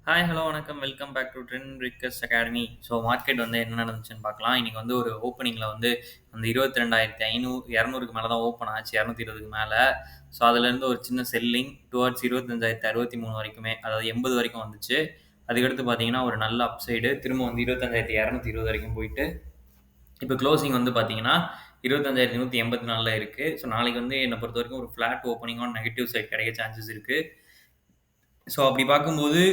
Hi, hello, வணக்கம். Welcome back to Trend Request Academy. So market வந்து என்ன நடந்துச்சுன்னு பார்க்கலாம். இன்னைக்கு வந்து ஒரு ஓப்பனிங்கில வந்து அந்த 22,500 200க்கு மேல தான் ஓப்பன் ஆச்சு. 220க்கு மேல. ஸோ அதுலேருந்து ஒரு சின்ன செல்லிங் டுவர்ட்ஸ் 25,063 வரைக்குமே, அதாவது 80 வரைக்கும் வந்துச்சு. அதுக்கடுத்து பார்த்தீங்கன்னா, ஒரு நல்ல அப்சைடு திரும்ப வந்து 25,220 வரைக்கும் போயிட்டு, இப்போ க்ளோசிங் வந்து பார்த்தீங்கன்னா, 25,184ல இருக்கு. ஸோ நாளைக்கு வந்து என்ன பொறுத்தவரைக்கும் ஒரு flat opening on negative side கிடைக்க சான்சஸ் இருக்கு. ஸோ அப்படி பார்க்கும்போது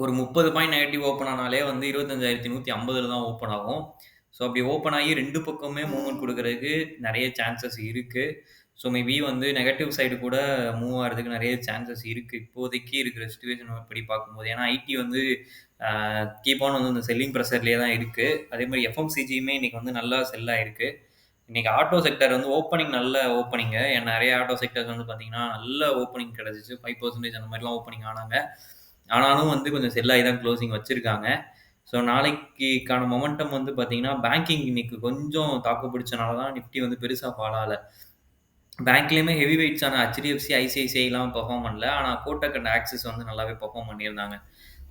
ஒரு 30 பாயிண்ட் நெகட்டிவ் ஓப்பன் ஆனாலே வந்து 25,150ல தான் ஓப்பன் ஆகும். ஸோ அப்படி ஓப்பன் ஆகி 2 பக்கமுமே மூவ்மெண்ட் குடுக்குறதுக்கு நெறைய சான்சஸ் இருக்கு. ஸோ மேபி வந்து நெகட்டிவ் சைடு கூட மூவ் ஆகுறதுக்கு நெறைய சான்சஸ் இருக்கு. இப்போதைக்கு இருக்கிற சிச்சுவேஷன் படி பார்க்கும்போது. ஏன்னா ஐடி வந்து அ கீப் ஆன் வந்து இந்த செல்லிங் பிரஷர்லயே தான் இருக்கு. அதேமாரி எஃப்எம்சிஜியுமே இன்னைக்கு வந்து நல்லா செல் ஆயிருக்கு. இன்னைக்கு ஆட்டோ செக்டார் வந்து ஓப்பனிங் நல்ல ஓப்பனிங்கு. நெறைய ஆட்டோ செக்டார்ஸ் வந்து பார்த்தீங்கன்னா, நல்ல ஓப்பனிங் கிடைச்சுச்சு. 5% அந்த மாரிலாம் ஓப்பனிங் ஆனாங்க. ஆனாலும் வந்து கொஞ்சம் செல் ஆகி தான் க்ளோசிங் வச்சிருக்காங்க. ஸோ நாளைக்கிக்கான மொமெண்டம் வந்து பார்த்தீங்கன்னா, பேங்கிங் இன்னைக்கு கொஞ்சம் தாக்கு பிடிச்சனால தான் நிஃப்டி வந்து பெருசா ஃபால் ஆகல. பேங்க்லயுமே ஹெவி வெயிட்ஸான HDFC, ICICIலாம் பெர்ஃபார்ம் பண்ணல. ஆனா கோட்டக் அண்ட் ஆக்சிஸ் வந்து நல்லாவே பெர்ஃபார்ம் பண்ணியிருந்தாங்க.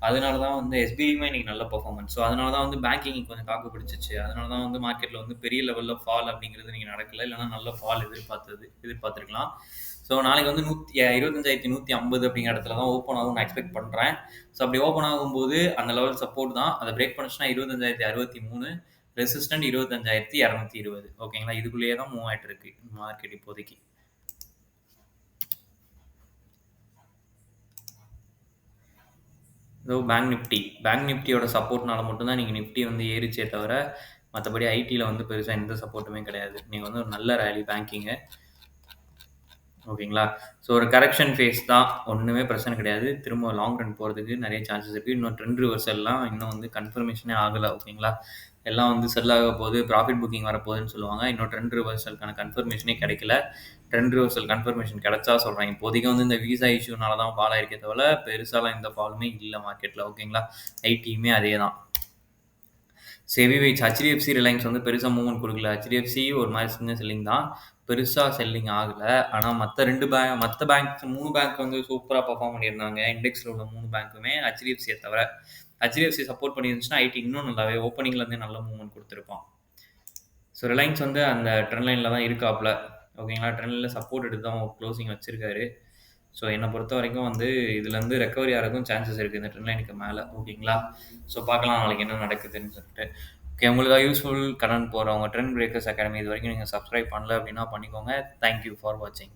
அதனால தான் வந்து எஸ்பிஐயுமே இன்னைக்கு நல்ல பெர்ஃபார்மன்ஸ். ஸோ அதனால தான் வந்து பேங்கிங் கொஞ்சம் தாக்கு பிடிச்சுச்சு. அதனால தான் வந்து மார்க்கெட்ல வந்து பெரிய லெவல்ல ஃபால் அப்படிங்கிறது இன்னைக்கு நடக்கல. இல்லன்னா நல்ல ஃபால் எதிர்பார்த்திருக்கலாம். ஸோ நாளைக்கு வந்து 25,150 அப்படிங்கிற இடத்துல தான் ஓப்பன் ஆகும்னு நான் எக்ஸ்பெக்ட் பண்றேன். ஸோ அப்படி ஓப்பன் ஆகும்போது அந்த லெவல் சப்போர்ட் தான். அத பிரேக் பண்ணுச்சுன்னா 25,063, ரெசிஸ்டன்ட் 25,220. ஓகேங்களா? இதுக்குள்ளேயே தான் மூவ் ஆயிட்டு இருக்கு மார்க்கெட் இப்போதைக்கு. இதோ பேங்க் நிஃப்டியோட சப்போர்ட்னால மட்டும் தான் இன்னைக்கு நிஃப்டி வந்து ஏறிச்சே தவிர, மத்தபடி ஐடில வந்து பெருசா எந்த சப்போர்ட்டுமே கிடையாது. இன்னைக்கு வந்து ஒரு நல்ல ராலி பேங்கிங்கு. ஓகேங்களா? ஸோ ஒரு கரெக்ஷன் ஃபேஸ் தான். ஒண்ணுமே பிரச்சனை கிடையாது. திரும்ப லாங் ரன் போறதுக்கு நெறைய சான்சஸ் இருக்கு. இன்னும் ட்ரெண்ட் ரிவர்சல்லாம் இன்னும் வந்து கன்ஃபர்மேஷனே ஆகல. ஓகேங்களா? எல்லாம் வந்து செல் ஆக போகுது, ப்ராஃபிட் புக்கிங் வரப்போகுதுன்னு சொல்லுவாங்க. இன்னும் ட்ரெண்ட் ரிவர்சலுக்கான கன்ஃபர்மேஷனே கிடைக்கல. ட்ரெண்ட் ரிவர்சல் கன்ஃபர்மேஷன் கிடைச்சா சொல்றேன். இப்போதைக்கு வந்து இந்த விசா இஷ்யூனால தான் ஃபால் ஆயிருக்கே தவிர, பெருசாலாம் எந்த ஃபாலுமே இல்ல மார்க்கெட்ல. ஓகேங்களா? ஐடியுமே அதே தான். ஹெவி வெயிட்ஸ் HDFC, ரிலையன்ஸ் வந்து பெருசா மூவ்மெண்ட் குடுக்கல. HDFC ஒரு மாரி சின்ன செல்லிங் தான். பெருசா செல்லிங் ஆகல. ஆனா மத்த பேங்க் 3 பேங்க் வந்து சூப்பரா பெர்ஃபார்ம் பண்ணியிருந்தாங்க. இண்டெக்ஸ்ல உள்ள 3 பேங்க்குமே HDFCய தவிர. HDFC சப்போர்ட் பண்ணியிருந்துச்சுன்னா, ஐடி இன்னும் நல்லாவே ஓப்பனிங்ல இருந்தே நல்ல மூவ்மெண்ட் குடுத்திருப்பான். ஸோ ரிலையன்ஸ் வந்து அந்த ட்ரெண்ட் லைன்ல தான் இருக்காப்ல. ஓகேங்களா? ட்ரெண்ட் லைன்ல சப்போர்ட் எடுத்து தான் க்ளோசிங் வச்சிருக்காரு. ஸோ என்ன பொறுத்தவரைக்கும் வந்து இதுலருந்து ரெக்கவரி ஆறதுக்கும் சான்சஸ் இருக்கு. இந்த ட்ரெண்ட் லைனுக்கு மேல. ஓகேங்களா? ஸோ பார்க்கலாம் நாளைக்கு என்ன நடக்குதுன்னு சொல்லிட்டு. ஓகே, உங்களுக்கு யூஸ்ஃபுல் கடன் போறவங்க ட்ரெண்ட் பிரேக்கர்ஸ் அகாடமி இதுவரைக்கும் நீங்க சப்ஸ்கிரைப் பண்ணல அப்படின்னா பண்ணிக்கோங்க. தேங்க் யூ ஃபார் வாட்சிங்.